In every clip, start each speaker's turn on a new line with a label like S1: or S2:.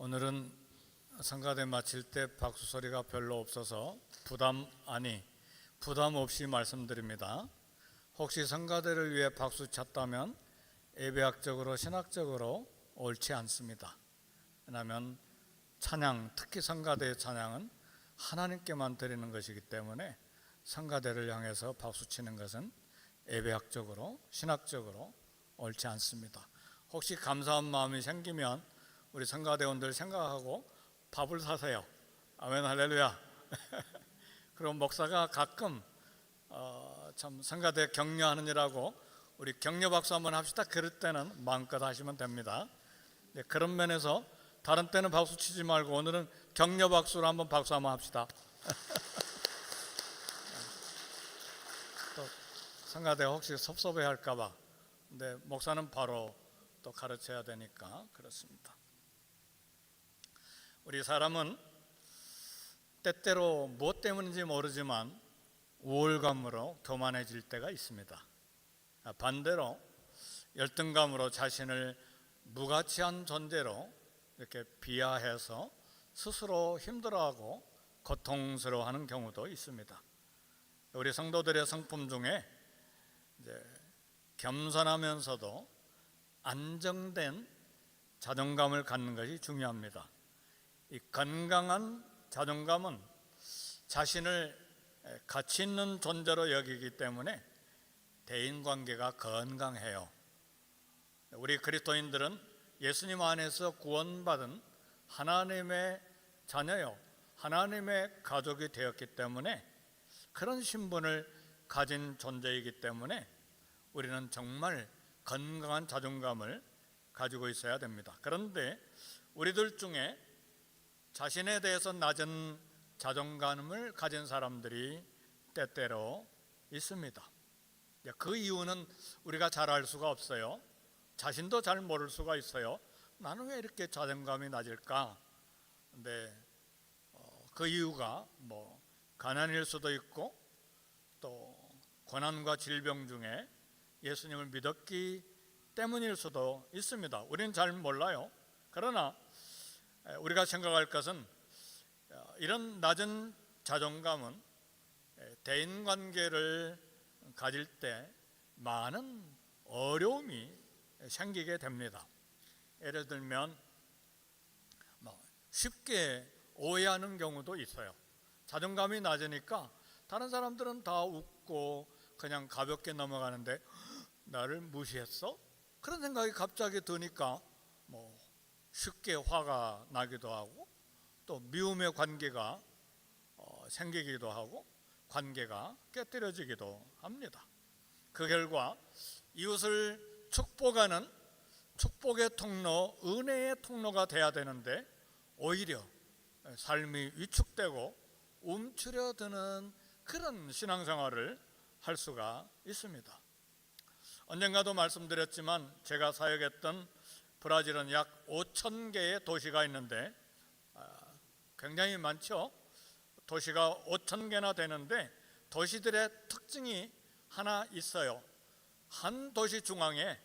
S1: 오늘은 성가대 마칠 때 박수 소리가 별로 없어서 부담 없이 말씀드립니다. 혹시 성가대를 위해 박수 쳤다면 예배학적으로 신학적으로 옳지 않습니다. 왜냐하면 찬양, 특히 성가대의 찬양은 하나님께만 드리는 것이기 때문에 성가대를 향해서 박수 치는 것은 예배학적으로 신학적으로 옳지 않습니다. 혹시 감사한 마음이 생기면 우리 성가대원들 생각하고 밥을 사세요. 아멘, 할렐루야. 그럼 목사가 가끔 참 성가대 격려하느니라고 우리 격려 박수 한번 합시다. 그럴 때는 마음껏 하시면 됩니다. 네, 그런 면에서 다른 때는 박수 치지 말고 오늘은 격려 박수로 한번 박수 한번 합시다. 또 성가대 혹시 섭섭해 할까봐. 근데 목사는 바로 또 가르쳐야 되니까 그렇습니다. 우리 사람은 때때로 무엇 때문인지 모르지만 우월감으로 교만해질 때가 있습니다. 반대로 열등감으로 자신을 무가치한 존재로 이렇게 비하해서 스스로 힘들어하고 고통스러워하는 경우도 있습니다. 우리 성도들의 성품 중에 이제 겸손하면서도 안정된 자존감을 갖는 것이 중요합니다. 이 건강한 자존감은 자신을 가치 있는 존재로 여기기 때문에 대인관계가 건강해요. 우리 그리스도인들은 예수님 안에서 구원받은 하나님의 자녀요, 하나님의 가족이 되었기 때문에 그런 신분을 가진 존재이기 때문에 우리는 정말 건강한 자존감을 가지고 있어야 됩니다. 그런데 우리들 중에 자신에 대해서 낮은 자존감을 가진 사람들이 때때로 있습니다. 그 이유는 우리가 잘 알 수가 없어요. 자신도 잘 모를 수가 있어요. 나는 왜 이렇게 자존감이 낮을까? 근데 그 이유가 가난일 수도 있고 또 고난과 질병 중에 예수님을 믿었기 때문일 수도 있습니다. 우리는 잘 몰라요. 그러나 우리가 생각할 것은 이런 낮은 자존감은 대인관계를 가질 때 많은 어려움이 생기게 됩니다. 예를 들면 쉽게 오해하는 경우도 있어요. 자존감이 낮으니까 다른 사람들은 다 웃고 그냥 가볍게 넘어가는데 나를 무시했어? 그런 생각이 갑자기 드니까 쉽게 화가 나기도 하고 또 미움의 관계가 생기기도 하고 관계가 깨뜨려지기도 합니다. 그 결과 이웃을 축복하는 축복의 통로, 은혜의 통로가 돼야 되는데 오히려 삶이 위축되고 움츠려드는 그런 신앙생활을 할 수가 있습니다. 언젠가도 말씀드렸지만 제가 사역했던 브라질은 약 5천 개의 도시가 있는데 굉장히 많죠. 도시가 5천 개나 되는데 도시들의 특징이 하나 있어요. 한 도시 중앙에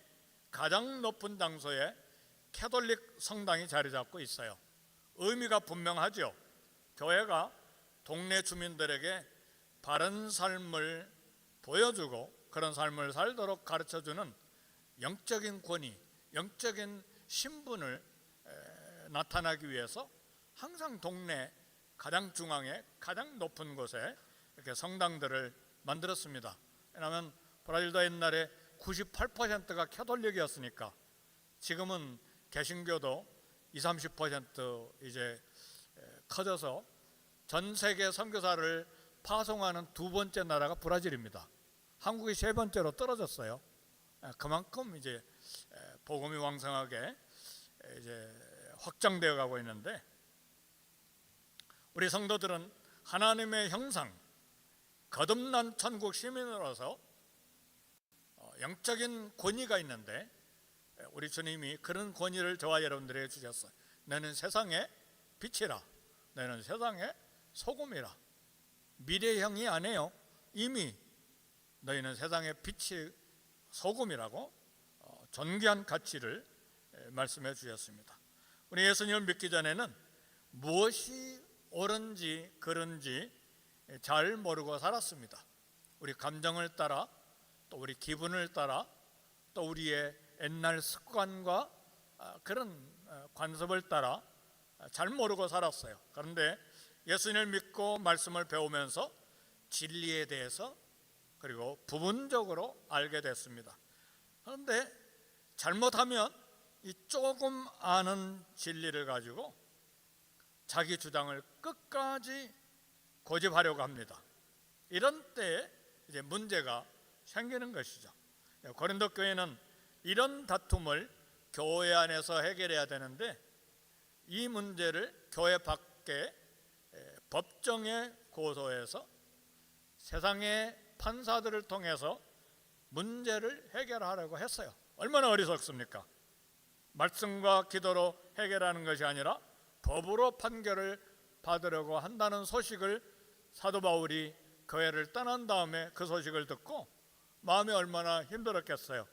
S1: 가장 높은 장소에 캐톨릭 성당이 자리 잡고 있어요. 의미가 분명하죠. 교회가 동네 주민들에게 바른 삶을 보여주고 그런 삶을 살도록 가르쳐주는 영적인 권위, 영적인 신분을 나타나기 위해서 항상 동네 가장 중앙에 가장 높은 곳에 이렇게 성당들을 만들었습니다. 왜냐하면 브라질도 옛날에 98%가 캐톨릭이었으니까 지금은 개신교도 20-30% 이제 커져서 전 세계 선교사를 파송하는 두 번째 나라가 브라질입니다. 한국이 세 번째로 떨어졌어요. 그만큼 이제 복음이 왕성하게 이제 확장되어 가고 있는데 우리 성도들은 하나님의 형상, 거듭난 천국 시민으로서 영적인 권위가 있는데 우리 주님이 그런 권위를 저와 여러분들에게 주셨어요. 너는 세상의 빛이라, 너는 세상의 소금이라. 미래형이 아니에요. 이미 너희는 세상의 빛이 소금이라고 존귀한 가치를 말씀해 주셨습니다. 우리 예수님을 믿기 전에는 무엇이 옳은지 그른지 잘 모르고 살았습니다. 우리 감정을 따라, 또 우리 기분을 따라, 또 우리의 옛날 습관과 그런 관습을 따라 잘 모르고 살았어요. 그런데 예수님을 믿고 말씀을 배우면서 진리에 대해서 그리고 부분적으로 알게 됐습니다. 그런데 잘못하면 이 조금 아는 진리를 가지고 자기 주장을 끝까지 고집하려고 합니다. 이런 때에 이제 문제가 생기는 것이죠. 고린도 교회는 이런 다툼을 교회 안에서 해결해야 되는데 이 문제를 교회 밖에 법정에 고소해서 세상의 판사들을 통해서 문제를 해결하려고 했어요. 얼마나 어리석습니까? 말씀과 기도로 해결하는 것이 아니라 법으로 판결을 받으려고 한다는 소식을 사도 바울이 교회를 떠난 다음에 그 소식을 듣고 마음이 얼마나 힘들었겠어요.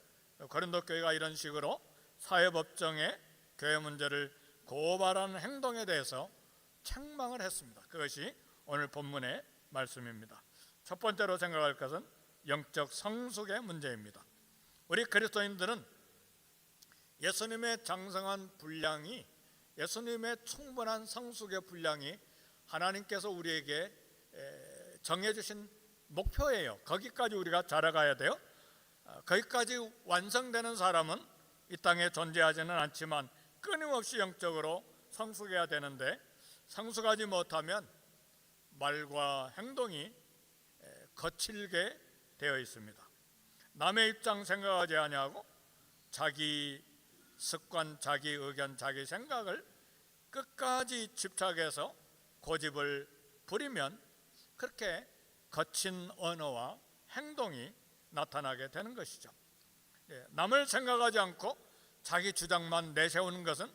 S1: 고린도 교회가 이런 식으로 사회법정에 교회 문제를 고발하는 행동에 대해서 책망을 했습니다. 그것이 오늘 본문의 말씀입니다. 첫 번째로 생각할 것은 영적 성숙의 문제입니다. 우리 그리스도인들은 예수님의 장성한 분량이, 예수님의 충분한 성숙의 분량이 하나님께서 우리에게 정해주신 목표예요. 거기까지 우리가 자라가야 돼요. 거기까지 완성되는 사람은 이 땅에 존재하지는 않지만 끊임없이 영적으로 성숙해야 되는데, 성숙하지 못하면 말과 행동이 거칠게 되어 있습니다. 남의 입장 생각하지 아니하고 자기 습관, 자기 의견, 자기 생각을 끝까지 집착해서 고집을 부리면 그렇게 거친 언어와 행동이 나타나게 되는 것이죠. 남을 생각하지 않고 자기 주장만 내세우는 것은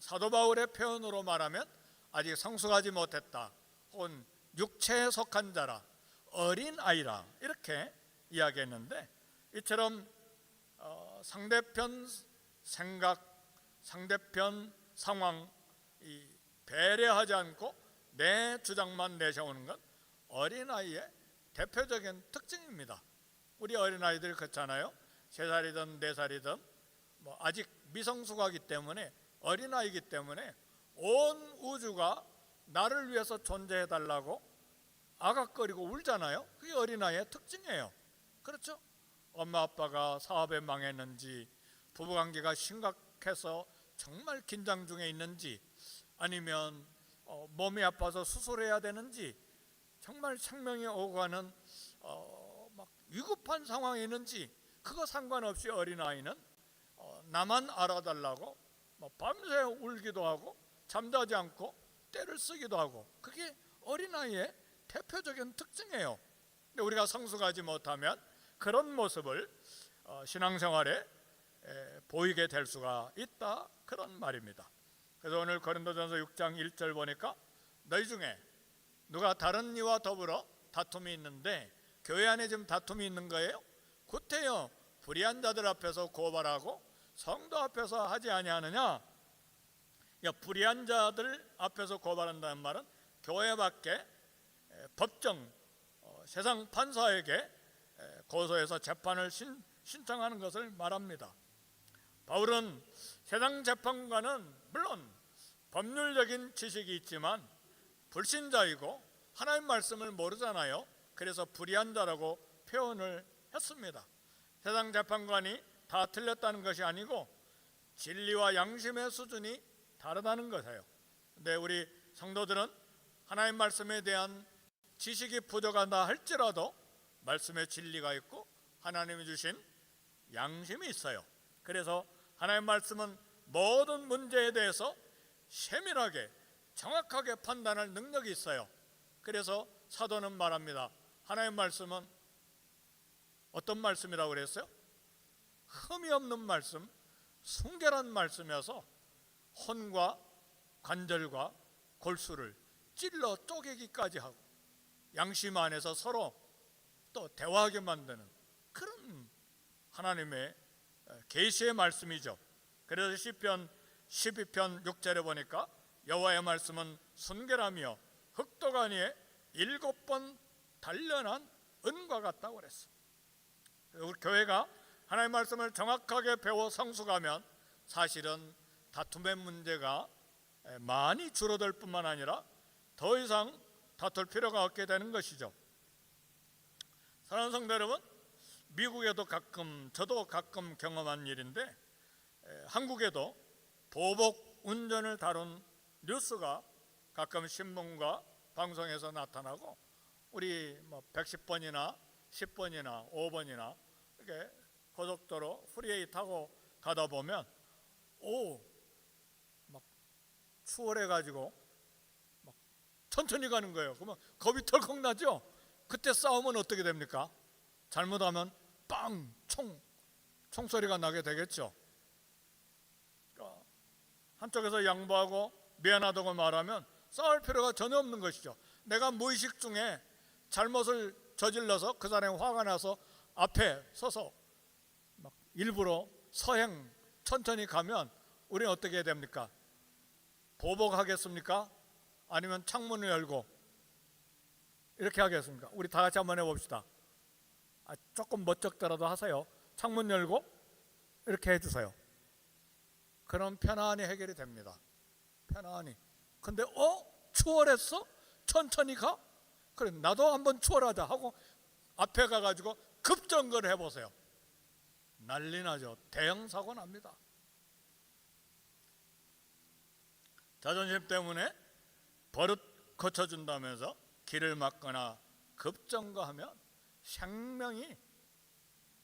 S1: 사도 바울의 표현으로 말하면 아직 성숙하지 못했다, 혹은 육체에 속한 자라, 어린 아이라, 이렇게 이야기했는데, 이처럼 상대편 생각, 상대편 상황 배려하지 않고 내 주장만 내세우는 것, 어린아이의 대표적인 특징입니다. 우리 어린아이들 그렇잖아요. 3살이든 4살이든 아직 미성숙하기 때문에, 어린아이기 때문에 온 우주가 나를 위해서 존재해달라고 아각거리고 울잖아요. 그게 어린아이의 특징이에요. 그렇죠? 엄마 아빠가 사업에 망했는지, 부부관계가 심각해서 정말 긴장 중에 있는지, 아니면 몸이 아파서 수술해야 되는지, 정말 생명이 오고 가는 막 위급한 상황에 있는지, 그거 상관없이 어린아이는 나만 알아달라고 밤새 울기도 하고 잠자지 않고 떼를 쓰기도 하고, 그게 어린아이의 대표적인 특징이에요. 근데 우리가 성숙하지 못하면 그런 모습을 신앙생활에 보이게 될 수가 있다, 그런 말입니다. 그래서 오늘 고린도전서 6장 1절 보니까 너희 중에 누가 다른 이와 더불어 다툼이 있는데, 교회 안에 지금 다툼이 있는 거예요? 구태여 불의한 자들 앞에서 고발하고 성도 앞에서 하지 아니하느냐? 불의한 자들 앞에서 고발한다는 말은 교회 밖에 법정, 세상 판사에게 고소해서 재판을 신청하는 것을 말합니다. 바울은 세상 재판관은 물론 법률적인 지식이 있지만 불신자이고 하나님 말씀을 모르잖아요. 그래서 불의한 자라고 표현을 했습니다. 세상 재판관이 다 틀렸다는 것이 아니고 진리와 양심의 수준이 다르다는 것이에요. 근데 우리 성도들은 하나님 말씀에 대한 지식이 부족하다 할지라도 말씀의 진리가 있고 하나님이 주신 양심이 있어요. 그래서 하나님 말씀은 모든 문제에 대해서 세밀하게 정확하게 판단할 능력이 있어요. 그래서 사도는 말합니다. 하나님 말씀은 어떤 말씀이라고 그랬어요? 흠이 없는 말씀, 순결한 말씀이어서 혼과 관절과 골수를 찔러 쪼개기까지 하고 양심 안에서 서로 또 대화하게 만드는 그런 하나님의 계시의 말씀이죠. 그래서 시편 12편 6절에 보니까 여호와의 말씀은 순결하며 흑도가니에 7번 단련한 은과 같다고 그랬어. 우리 교회가 하나님의 말씀을 정확하게 배워 성숙하면 사실은 다툼의 문제가 많이 줄어들 뿐만 아니라 더 이상 다툴 필요가 없게 되는 것이죠. 사랑하는 성도 여러분, 미국에도 가끔, 저도 가끔 경험한 일인데, 한국에도 보복 운전을 다룬 뉴스가 가끔 신문과 방송에서 나타나고, 우리 110번이나 10번이나 5번이나 이렇게 고속도로 프리웨이 타고 가다 보면 막 추월해가지고 막 천천히 가는 거예요. 그러면 겁이 덜컥 나죠. 그때 싸우면 어떻게 됩니까? 잘못하면 빵! 총소리가 나게 되겠죠. 그러니까 한쪽에서 양보하고 미안하다고 말하면 싸울 필요가 전혀 없는 것이죠. 내가 무의식 중에 잘못을 저질러서 그 사람이 화가 나서 앞에 서서 막 일부러 서행 천천히 가면 우리는 어떻게 해야 됩니까? 보복하겠습니까? 아니면 창문을 열고 이렇게 하겠습니까? 우리 다 같이 한번 해봅시다. 조금 멋쩍더라도 하세요. 창문 열고 이렇게 해주세요. 그럼 편안히 해결이 됩니다. 편안히. 근데 추월했어? 천천히 가? 그래, 나도 한번 추월하자 하고 앞에 가가지고 급정거를 해보세요. 난리 나죠. 대형 사고 납니다. 자존심 때문에 버릇 고쳐준다면서 길을 막거나 급정거하면 생명이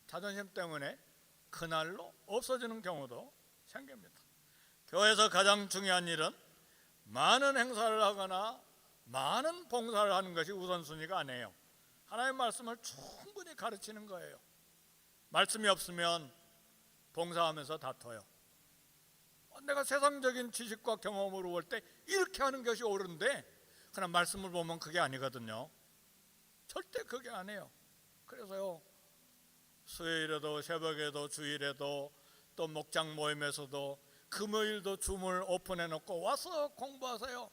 S1: 자존심 때문에 그날로 없어지는 경우도 생깁니다. 교회에서 가장 중요한 일은 많은 행사를 하거나 많은 봉사를 하는 것이 우선순위가 아니에요. 하나님의 말씀을 충분히 가르치는 거예요. 말씀이 없으면 봉사하면서 다퉈요. 내가 세상적인 지식과 경험으로 볼 때 이렇게 하는 것이 옳은데 그러나 말씀을 보면 그게 아니거든요. 절대 그게 아니에요. 그래서요, 수요일에도 새벽에도 주일에도 또 목장 모임에서도 금요일도 줌을 오픈해 놓고 와서 공부하세요.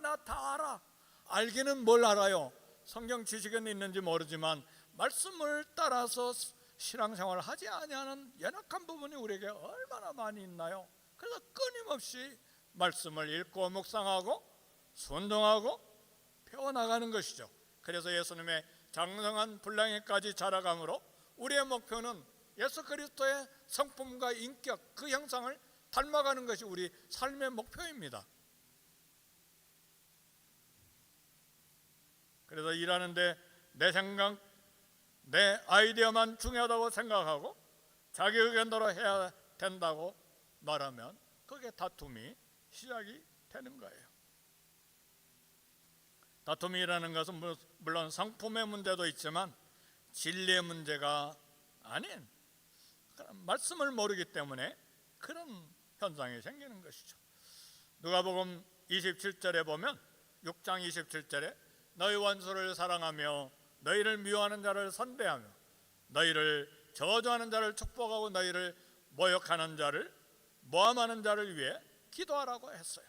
S1: 나 다 알아. 알기는 뭘 알아요? 성경 지식은 있는지 모르지만 말씀을 따라서 신앙생활을 하지 아니하는 연약한 부분이 우리에게 얼마나 많이 있나요? 그래서 끊임없이 말씀을 읽고 묵상하고 순종하고 배워나가는 것이죠. 그래서 예수님의 장성한 분량에까지 자라감으로 우리의 목표는 예수 그리스도의 성품과 인격, 그 형상을 닮아가는 것이 우리 삶의 목표입니다. 그래서 일하는데 내 생각, 내 아이디어만 중요하다고 생각하고 자기 의견대로 해야 된다고 말하면 그게 다툼이 시작이 되는 거예요. 다툼이라는 것은 물론 성품의 문제도 있지만 진리의 문제가 아닌 말씀을 모르기 때문에 그런 현상이 생기는 것이죠. 누가복음 27절에 보면 6장 27절에 너희 원수를 사랑하며 너희를 미워하는 자를 선대하며 너희를 저주하는 자를 축복하고 너희를 모욕하는 자를 모함하는 자를 위해 기도하라고 했어요.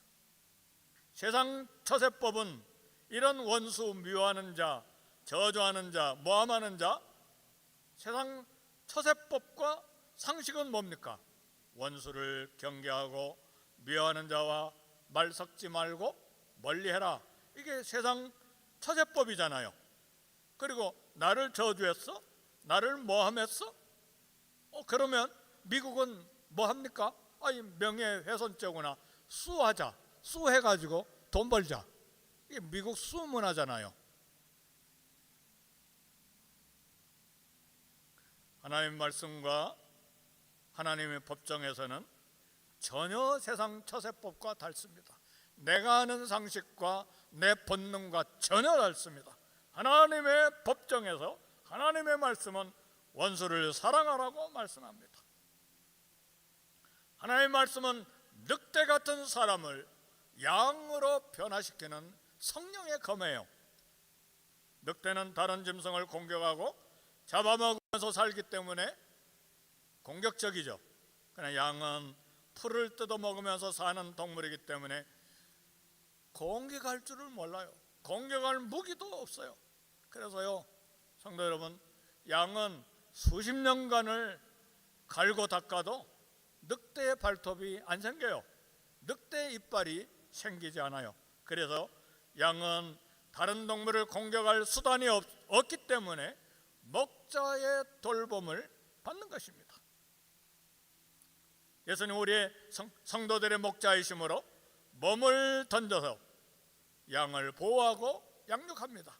S1: 세상 처세법은 이런 원수, 미워하는 자, 저주하는 자, 모함하는 자, 세상 처세법과 상식은 뭡니까? 원수를 경계하고 미워하는 자와 말 섞지 말고 멀리해라. 이게 세상 처세법이잖아요. 그리고 나를 저주했어? 나를 모함했어? 그러면 미국은 뭐 합니까? 명예훼손죄구나. 수하자. 수해가지고 돈 벌자. 이게 미국 수 문화잖아요. 하나님의 말씀과 하나님의 법정에서는 전혀 세상 처세법과 다릅니다. 내가 아는 상식과 내 본능과 전혀 다릅니다. 하나님의 법정에서 하나님의 말씀은 원수를 사랑하라고 말씀합니다. 하나님의 말씀은 늑대 같은 사람을 양으로 변화시키는 성령의 검이에요. 늑대는 다른 짐승을 공격하고 잡아먹으면서 살기 때문에 공격적이죠. 그러나 양은 풀을 뜯어 먹으면서 사는 동물이기 때문에 공격할 줄을 몰라요. 공격할 무기도 없어요. 그래서요, 성도 여러분, 양은 수십 년간을 갈고 닦아도 늑대의 발톱이 안 생겨요. 늑대의 이빨이 생기지 않아요. 그래서 양은 다른 동물을 공격할 수단이 없기 때문에 목자의 돌봄을 받는 것입니다. 예수님 우리의 성도들의 목자이심으로 몸을 던져서 양을 보호하고 양육합니다.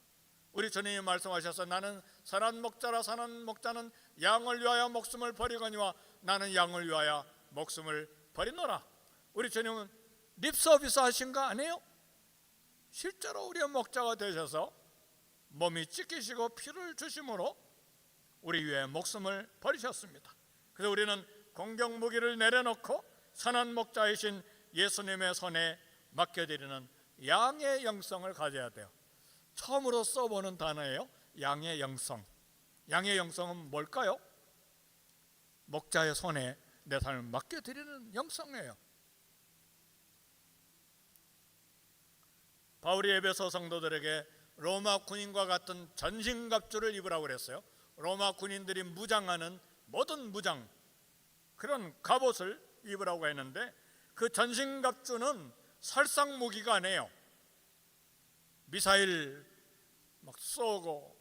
S1: 우리 주님이 말씀하셔서 나는 선한 목자라. 선한 목자는 양을 위하여 목숨을 버리거니와 나는 양을 위하여 목숨을 버리노라. 우리 주님은 립서비스 하신 거 아니에요? 실제로 우리의 목자가 되셔서 몸이 찢기시고 피를 주심으로 우리 위해 목숨을 버리셨습니다. 그래서 우리는 공격 무기를 내려놓고 선한 목자이신 예수님의 손에 맡겨드리는 양의 영성을 가져야 돼요. 처음으로 써보는 단어예요. 양의 영성. 양의 영성은 뭘까요? 목자의 손에 내 삶을 맡겨드리는 영성이에요. 바울이 에베소 성도들에게 로마 군인과 같은 전신갑주를 입으라고 그랬어요. 로마 군인들이 무장하는 모든 무장, 그런 갑옷을 입으라고 했는데 그 전신갑주는 살상 무기가 아니에요. 미사일 막 쏘고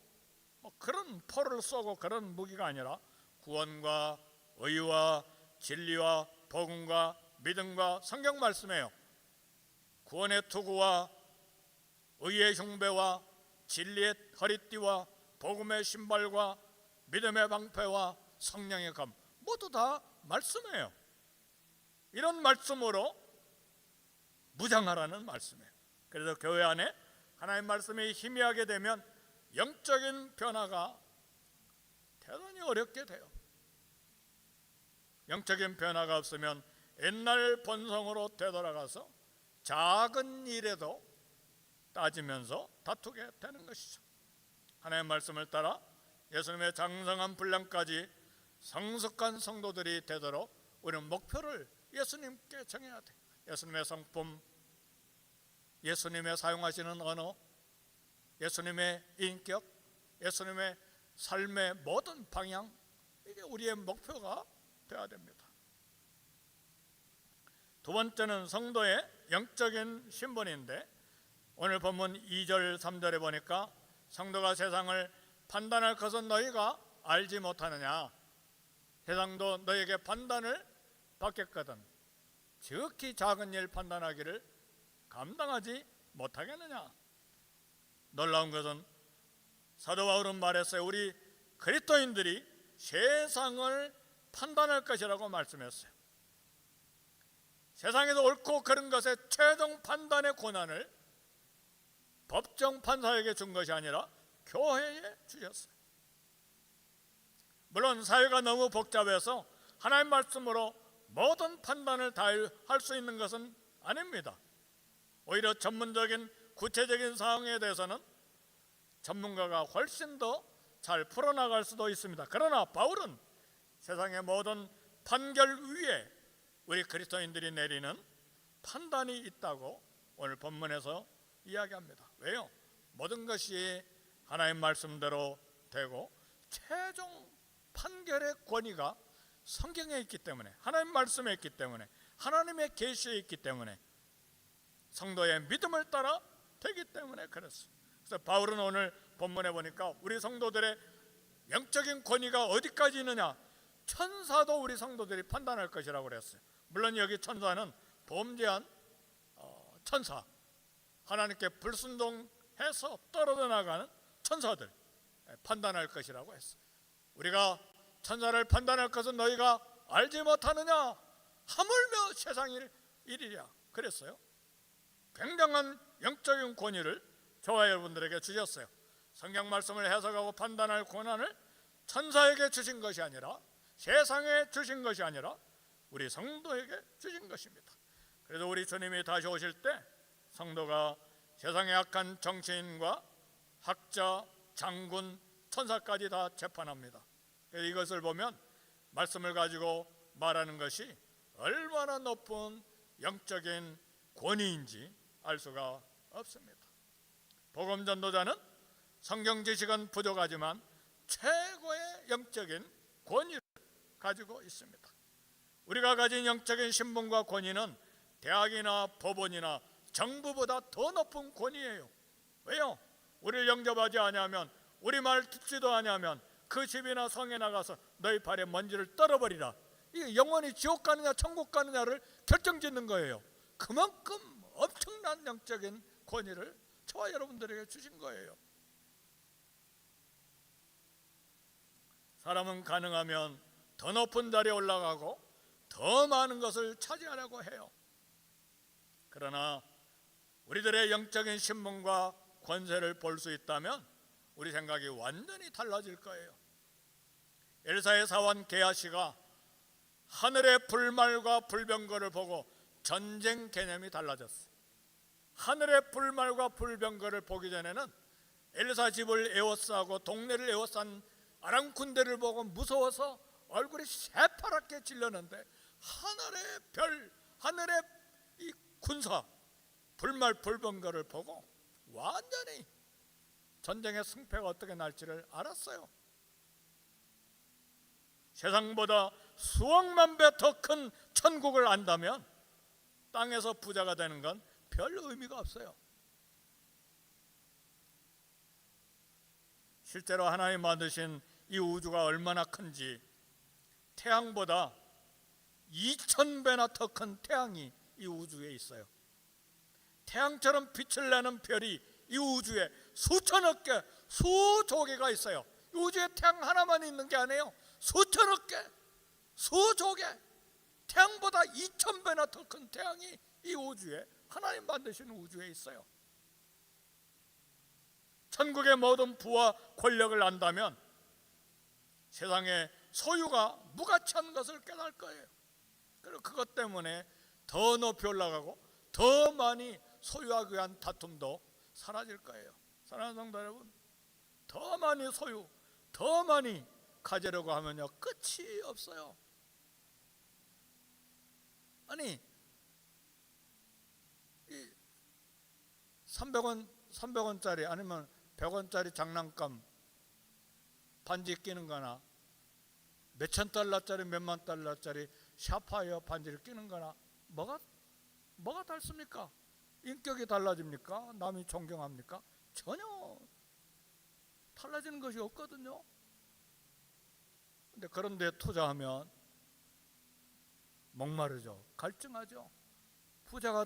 S1: 그런 포를 쏘고 그런 무기가 아니라 구원과 의와 진리와 복음과 믿음과 성경 말씀이에요. 구원의 투구와 의의 흉배와 진리의 허리띠와 복음의 신발과 믿음의 방패와 성령의 검, 모두 다 말씀이에요. 이런 말씀으로 무장하라는 말씀이에요. 그래서 교회 안에 하나님 말씀이 희미하게 되면 영적인 변화가 대단히 어렵게 돼요. 영적인 변화가 없으면 옛날 본성으로 되돌아가서 작은 일에도 따지면서 다투게 되는 것이죠. 하나님의 말씀을 따라 예수님의 장성한 분량까지 성숙한 성도들이 되도록 우리는 목표를 예수님께 정해야 돼. 예수님의 성품, 예수님의 사용하시는 언어, 예수님의 인격, 예수님의 삶의 모든 방향, 이게 우리의 목표가 되어야 됩니다. 두 번째는 성도의 영적인 신분인데 오늘 본문 2절 3절에 보니까 성도가 세상을 판단할 것은 너희가 알지 못하느냐. 세상도 너희에게 판단을 받겠거든 지극히 작은 일 판단하기를 감당하지 못하겠느냐. 놀라운 것은 사도 바울은 말했어요. 우리 그리스도인들이 세상을 판단할 것이라고 말씀했어요. 세상에서 옳고 그른 것의 최종 판단의 권한을 법정 판사에게 준 것이 아니라 교회에 주셨어요. 물론 사회가 너무 복잡해서 하나님 말씀으로 모든 판단을 다 할 수 있는 것은 아닙니다. 오히려 전문적인 구체적인 사항에 대해서는 전문가가 훨씬 더 잘 풀어나갈 수도 있습니다. 그러나 바울은 세상의 모든 판결 위에 우리 그리스도인들이 내리는 판단이 있다고 오늘 본문에서 이야기합니다. 왜요? 모든 것이 하나님 말씀대로 되고 최종 판결의 권위가 성경에 있기 때문에, 하나님 말씀에 있기 때문에, 하나님의 계시에 있기 때문에, 성도의 믿음을 따라 되기 때문에 그렇습니다. 그래서 바울은 오늘 본문에 보니까 우리 성도들의 영적인 권위가 어디까지 있느냐, 천사도 우리 성도들이 판단할 것이라고 그랬어요. 물론 여기 천사는 범죄한 천사, 하나님께 불순종해서 떨어져 나가는 천사들 판단할 것이라고 했어요. 우리가 천사를 판단할 것은 너희가 알지 못하느냐, 하물며 세상 일이랴 그랬어요. 굉장한 영적인 권위를 저와 여러분들에게 주셨어요. 성경 말씀을 해석하고 판단할 권한을 천사에게 주신 것이 아니라, 세상에 주신 것이 아니라 우리 성도에게 주신 것입니다. 그래서 우리 주님이 다시 오실 때 성도가 세상의 악한 정치인과 학자, 장군, 천사까지 다 재판합니다. 그래서 이것을 보면 말씀을 가지고 말하는 것이 얼마나 높은 영적인 권위인지 알 수가 없습니다. 복음 전도자는 성경 지식은 부족하지만 최고의 영적인 권위를 가지고 있습니다. 우리가 가진 영적인 신분과 권위는 대학이나 법원이나 정부보다 더 높은 권위예요. 왜요? 우리를 영접하지 아니하면, 우리 말 듣지도 아니하면 그 집이나 성에 나가서 너희 발에 먼지를 떨어버리라. 이게 영원히 지옥 가느냐 천국 가느냐를 결정짓는 거예요. 그만큼 엄청난 영적인 권위를 저와 여러분들에게 주신 거예요. 사람은 가능하면 더 높은 자리에 올라가고 더 많은 것을 차지하려고 해요. 그러나 우리들의 영적인 신분과 권세를 볼 수 있다면 우리 생각이 완전히 달라질 거예요. 엘사의 사원 게하시가 하늘의 불말과 불병거를 보고 전쟁 개념이 달라졌어요. 하늘의 불말과 불병거를 보기 전에는 엘사 집을 에워싸고 동네를 에워싼 아람 군대를 보고 무서워서 얼굴이 새파랗게 질렸는데, 하늘의 별, 하늘의 이 군사 불말 불병거를 보고 완전히 전쟁의 승패가 어떻게 날지를 알았어요. 세상보다 수억만 배 더 큰 천국을 안다면 땅에서 부자가 되는 건 별 의미가 없어요. 실제로 하나님 만드신 이 우주가 얼마나 큰지, 태양보다 2000배나 더 큰 태양이 이 우주에 있어요. 태양처럼 빛을 내는 별이 이 우주에 수천억 개, 수조 개가 있어요. 이 우주에 태양 하나만 있는 게 아니에요. 수천억 개, 수조 개, 태양보다 2000배나 더 큰 태양이 이 우주에, 하나님 만드신 우주에 있어요. 천국의 모든 부와 권력을 안다면 세상의 소유가 무가치한 것을 깨달을 거예요. 그리고 그것 때문에 더 높이 올라가고 더 많이 소유하기 위한 다툼도 사라질 거예요. 사랑하는 성도 여러분, 더 많이 소유, 더 많이 가지려고 하면요 끝이 없어요. 아니, 이 300원짜리 아니면 100원짜리 장난감 반지 끼는 거나 몇천 달러짜리 몇만 달러짜리 샤파이어 반지를 끼는 거나 뭐가 다릅니까? 인격이 달라집니까? 남이 존경합니까? 전혀 달라지는 것이 없거든요. 근데 그런데 투자하면 목마르죠. 갈증하죠. 부자가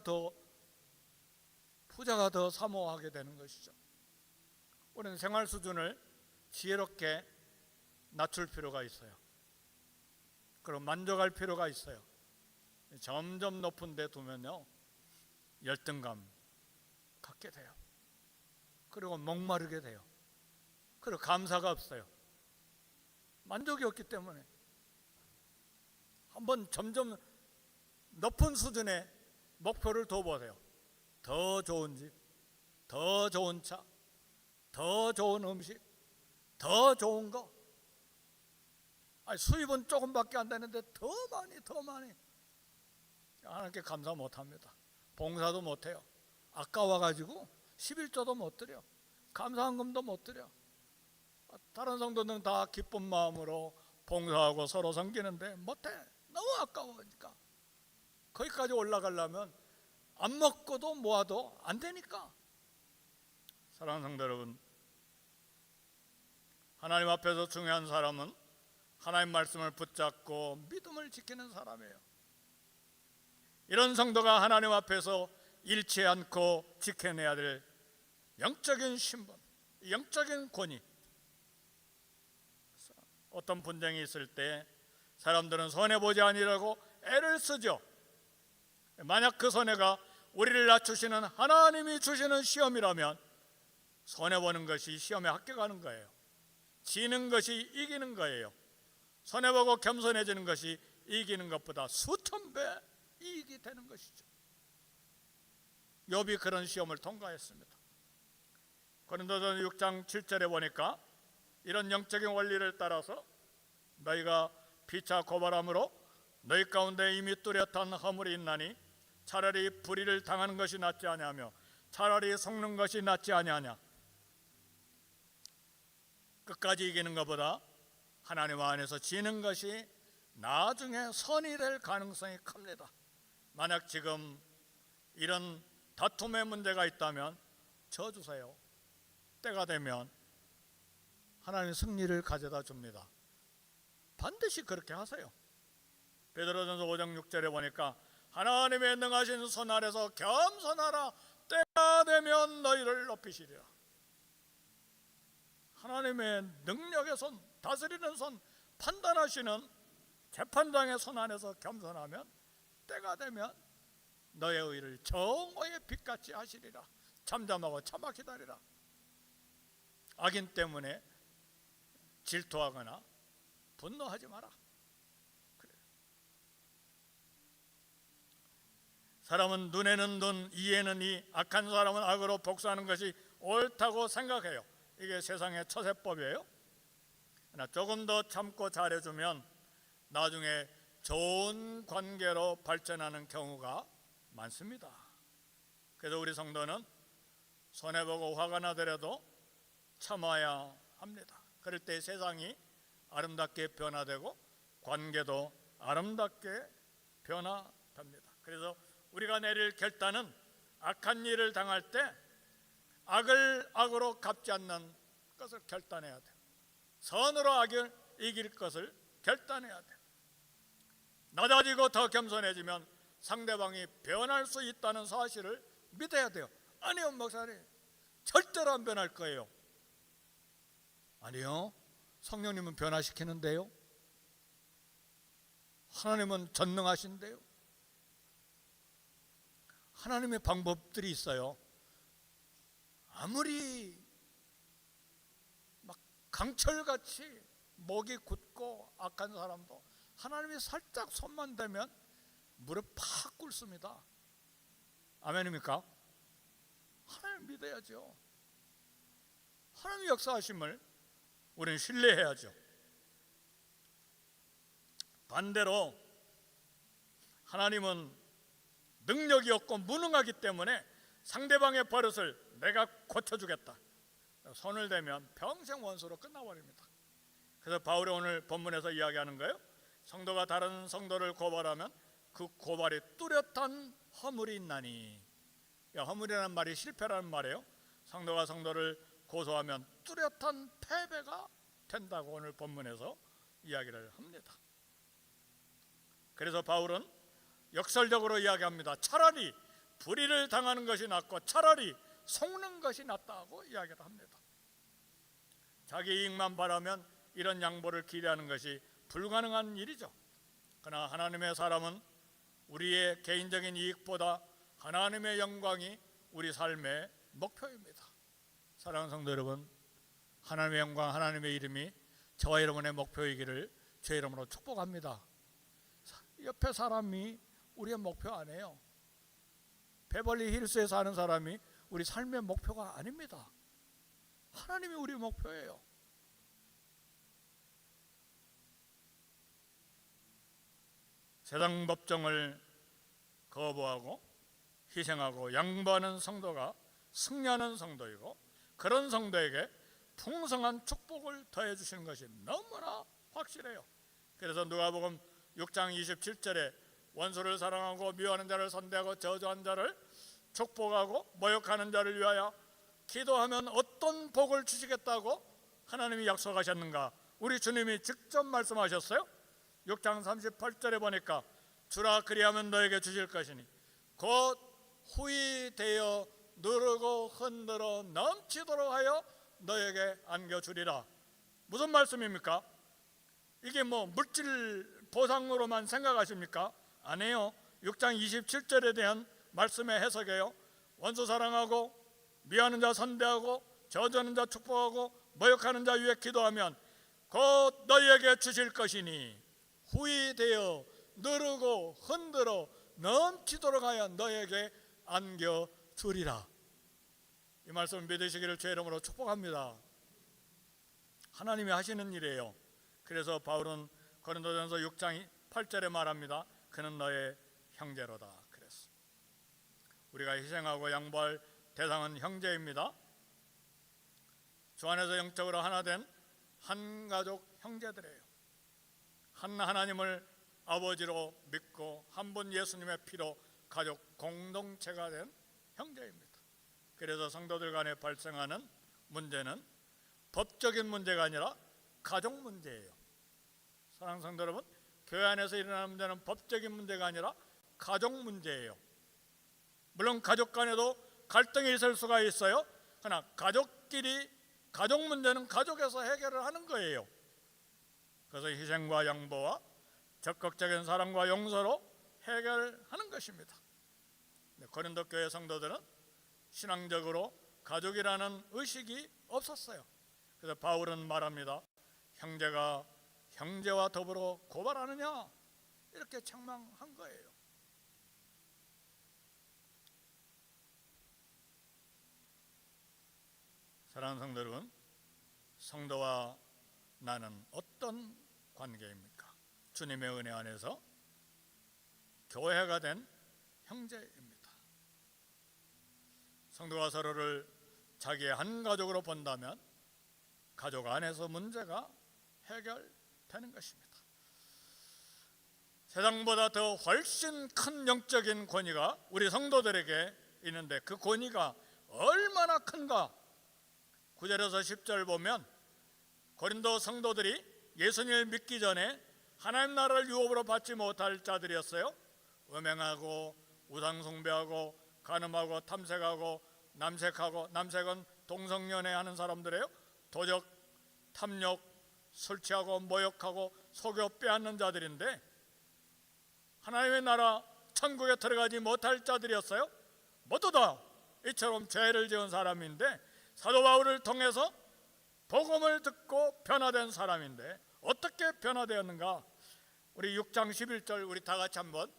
S1: 더 사모하게 되는 것이죠. 우리는 생활 수준을 지혜롭게 낮출 필요가 있어요. 그리고 만족할 필요가 있어요. 점점 높은 데 두면요 열등감 갖게 돼요. 그리고 목마르게 돼요. 그리고 감사가 없어요. 만족이 없기 때문에. 한번 점점 높은 수준의 목표를 둬보세요. 더 좋은 집, 더 좋은 차, 더 좋은 음식, 더 좋은 거. 아니, 수입은 조금밖에 안 되는데 더 많이 하나님께 감사 못합니다. 봉사도 못해요. 아까워가지고 11조도 못 드려, 감사한금도 못 드려. 다른 성도는 다 기쁜 마음으로 봉사하고 서로 섬기는데 못해. 너무 아까우니까. 거기까지 올라가려면 안 먹고도 모아도 안 되니까. 사랑하는 성도 여러분, 하나님 앞에서 중요한 사람은 하나님 말씀을 붙잡고 믿음을 지키는 사람이에요. 이런 성도가 하나님 앞에서 잃지 않고 지켜내야 될 영적인 신분, 영적인 권위. 어떤 분쟁이 있을 때 사람들은 손해보지 아니라고 애를 쓰죠. 만약 그 손해가 우리를 낮추시는 하나님이 주시는 시험이라면 손해보는 것이 시험에 합격하는 거예요. 지는 것이 이기는 거예요. 손해보고 겸손해지는 것이 이기는 것보다 수천 배 이익이 되는 것이죠. 욥이 그런 시험을 통과했습니다. 고린도전 6장 7절에 보니까 이런 영적인 원리를 따라서 너희가 피차 고발함으로 너희 가운데 이미 뚜렷한 허물이 있나니 차라리 불의를 당하는 것이 낫지 아니하며 차라리 속는 것이 낫지 아니하냐. 끝까지 이기는 것보다 하나님 안에서 지는 것이 나중에 선이 될 가능성이 큽니다. 만약 지금 이런 다툼의 문제가 있다면 져주세요. 때가 되면 하나님 승리를 가져다 줍니다. 반드시 그렇게 하세요. 베드로전서 5장 6절에 보니까 하나님의 능하신 손 아래서 겸손하라. 때가 되면 너희를 높이시리라. 하나님의 능력의 손, 다스리는 손, 판단하시는 재판장의 손 안에서 겸손하면 때가 되면 너의 의를 정오의 빛같이 하시리라. 잠잠하고 참아 기다리라. 악인 때문에 질투하거나 분노하지 마라. 그래. 사람은 눈에는 눈, 이에는 이, 악한 사람은 악으로 복수하는 것이 옳다고 생각해요. 이게 세상의 처세법이에요. 그러나 조금 더 참고 잘해주면 나중에 좋은 관계로 발전하는 경우가 많습니다. 그래서 우리 성도는 손해보고 화가 나더라도 참아야 합니다. 그럴 때 세상이 아름답게 변화되고 관계도 아름답게 변화됩니다. 그래서 우리가 내릴 결단은 악한 일을 당할 때 악을 악으로 갚지 않는 것을 결단해야 돼요. 선으로 악을 이길 것을 결단해야 돼요. 낮아지고 더 겸손해지면 상대방이 변할 수 있다는 사실을 믿어야 돼요. 아니요, 목사님, 절대로 안 변할 거예요. 아니요, 성령님은 변화시키는데요. 하나님은 전능하신데요. 하나님의 방법들이 있어요. 아무리 막 강철같이 목이 굳고 악한 사람도 하나님이 살짝 손만 대면 무릎 팍 꿇습니다. 아멘입니까? 하나님 믿어야죠. 하나님의 역사하심을 우리는 신뢰해야죠. 반대로 하나님은 능력이 없고 무능하기 때문에 상대방의 버릇을 내가 고쳐주겠다. 손을 대면 평생 원수로 끝나버립니다. 그래서 바울이 오늘 본문에서 이야기하는 거예요. 성도가 다른 성도를 고발하면 그 고발이 뚜렷한 허물이 있나니. 허물이라는 말이 실패라는 말이에요. 성도가 성도를 고소하면 뚜렷한 패배가 된다고 오늘 본문에서 이야기를 합니다. 그래서 바울은 역설적으로 이야기합니다. 차라리 불의를 당하는 것이 낫고 차라리 속는 것이 낫다고 이야기를 합니다. 자기 이익만 바라면 이런 양보를 기대하는 것이 불가능한 일이죠. 그러나 하나님의 사람은 우리의 개인적인 이익보다 하나님의 영광이 우리 삶의 목표입니다. 사랑하는 성도 여러분, 하나님의 영광, 하나님의 이름이 저와 여러분의 목표이기를 주의 이름으로 축복합니다. 옆에 사람이 우리의 목표 아니에요. 베벌리 힐스에 사는 사람이 우리 삶의 목표가 아닙니다. 하나님이 우리 목표예요. 세상 법정을 거부하고 희생하고 양보하는 성도가 승리하는 성도이고, 그런 성도에게 풍성한 축복을 더해 주시는 것이 너무나 확실해요. 그래서 누가복음 6장 27절에 원수를 사랑하고 미워하는 자를 선대하고 저주한 자를 축복하고 모욕하는 자를 위하여 기도하면 어떤 복을 주시겠다고 하나님이 약속하셨는가? 우리 주님이 직접 말씀하셨어요. 6장 38절에 보니까 주라 그리하면 너에게 주실 것이니 곧 후히 누르고 흔들어 넘치도록 하여 너에게 안겨주리라. 무슨 말씀입니까? 이게 뭐 물질 보상으로만 생각하십니까? 아니에요. 6장 27절에 대한 말씀의 해석이에요. 원수 사랑하고 미워하는 자 선대하고 저주하는 자 축복하고 모욕하는 자 위에 기도하면 곧 너희에게 주실 것이니 후히 되어 누르고 흔들어 넘치도록 하여 너에게 안겨주리라. 이 말씀 믿으시기를 주의 이름으로 축복합니다. 하나님이 하시는 일이에요. 그래서 바울은 고린도전서 6장 8절에 말합니다. 그는 너의 형제로다 그랬어. 우리가 희생하고 양보할 대상은 형제입니다. 주 안에서 영적으로 하나 된 한 가족 형제들이에요. 한 하나님을 아버지로 믿고 한 분 예수님의 피로 가족 공동체가 된 형제입니다. 그래서 성도들 간에 발생하는 문제는 법적인 문제가 아니라 가족 문제예요. 사랑하는 성도 여러분, 교회 안에서 일어나는 문제는 법적인 문제가 아니라 가족 문제예요. 물론 가족 간에도 갈등이 있을 수가 있어요. 그러나 가족 문제는 가족에서 해결을 하는 거예요. 그래서 희생과 양보와 적극적인 사랑과 용서로 해결하는 것입니다. 고린도 교회 성도들은 신앙적으로 가족이라는 의식이 없었어요. 그래서 바울은 말합니다. 형제가 형제와 더불어 고발하느냐, 이렇게 책망한 거예요. 사랑하는 성도 여러분, 성도와 나는 어떤 관계입니까? 주님의 은혜 안에서 교회가 된 형제입니다. 성도가 서로를 자기의 한 가족으로 본다면 가족 안에서 문제가 해결되는 것입니다. 세상보다 더 훨씬 큰 영적인 권위가 우리 성도들에게 있는데 그 권위가 얼마나 큰가? 9절에서 10절 보면 고린도 성도들이 예수님을 믿기 전에 하나님 나라를 유업으로 받지 못할 자들이었어요. 음행하고 우상숭배하고 간음하고 탐색하고 남색은 동성연애하는 사람들이에요. 도적, 탐욕, 술 취하고 모욕하고 속여 빼앗는 자들인데 하나님의 나라 천국에 들어가지 못할 자들이었어요. 모두 다 이처럼 죄를 지은 사람인데 사도 바울을 통해서 복음을 듣고 변화된 사람인데 어떻게 변화되었는가? 우리 6장 11절 우리 다 같이 한번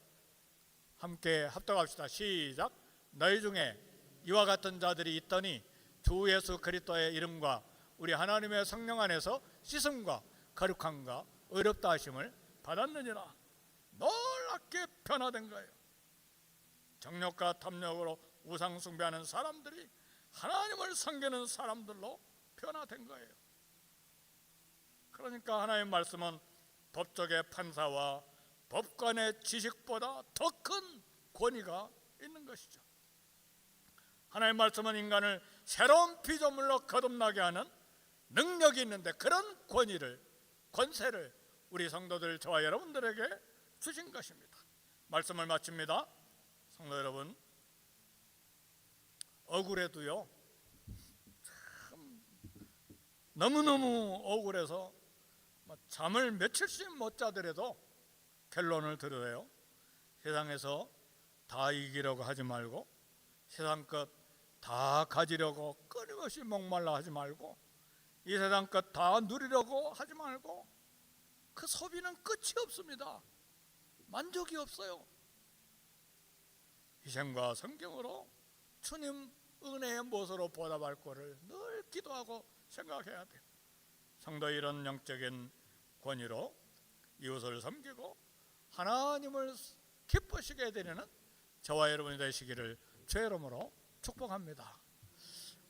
S1: 함께 합독합시다. 시작. 너희 중에 이와 같은 자들이 있더니 주 예수 그리스도의 이름과 우리 하나님의 성령 안에서 씻음과 거룩함과 의롭다 하심을 받았느니라. 놀랍게 변화된 거예요. 정욕과 탐욕으로 우상 숭배하는 사람들이 하나님을 섬기는 사람들로 변화된 거예요. 그러니까 하나님의 말씀은 법적의 판사와 법관의 지식보다 더 큰 권위가 있는 것이죠. 하나님의 말씀은 인간을 새로운 피조물로 거듭나게 하는 능력이 있는데 그런 권세를 우리 성도들 저와 여러분들에게 주신 것입니다. 말씀을 마칩니다. 성도 여러분, 억울해도요, 참 너무너무 억울해서 잠을 며칠씩 못 자더라도 결론을 들어요. 세상에서 다 이기려고 하지 말고 세상 것 다 가지려고 끊임없이 목말라 하지 말고 이 세상 것 다 누리려고 하지 말고 그 소비는 끝이 없습니다. 만족이 없어요. 희생과 성경으로 주님 은혜의 모습으로 보답할 거를 늘 기도하고 생각해야 돼요. 성도의 이런 영적인 권위로 이웃을 섬기고 하나님을 기쁘시게 해드리는 저와 여러분이 되시기를 주의 이름으로 축복합니다.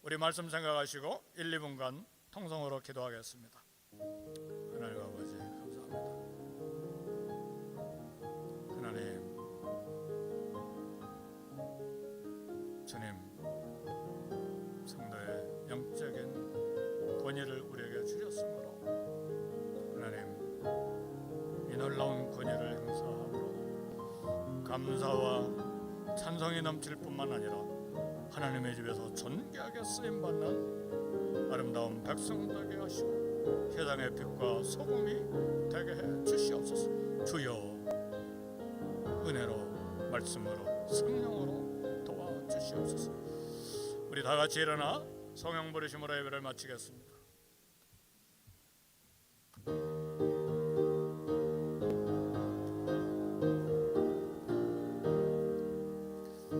S1: 우리 말씀 생각하시고 1, 2분간 통성으로 기도하겠습니다. 하나님 아버지 감사합니다. 하나님, 주님, 성도의 영적인 권위를 우리에게 주셨으므로 하나님, 이 놀라운 권위를 행사함으로 감사와 찬송이 넘칠 뿐만 아니라 하나님의 집에서 존귀하게 쓰임받는 아름다운 백성 되게 하시고 세상의 빛과 소금이 되게 해 주시옵소서. 주여, 은혜로 말씀으로 성령으로 도와주시옵소서. 우리 다 같이 일어나 성령 부르심으로 예배를 마치겠습니다.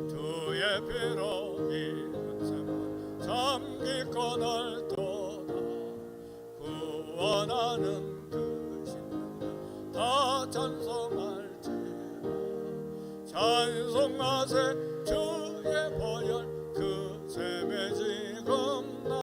S1: 주의 피로 이은 생명 삼기권을 도다 구원하는 그 신령 다 찬송하라. 찬송하세 주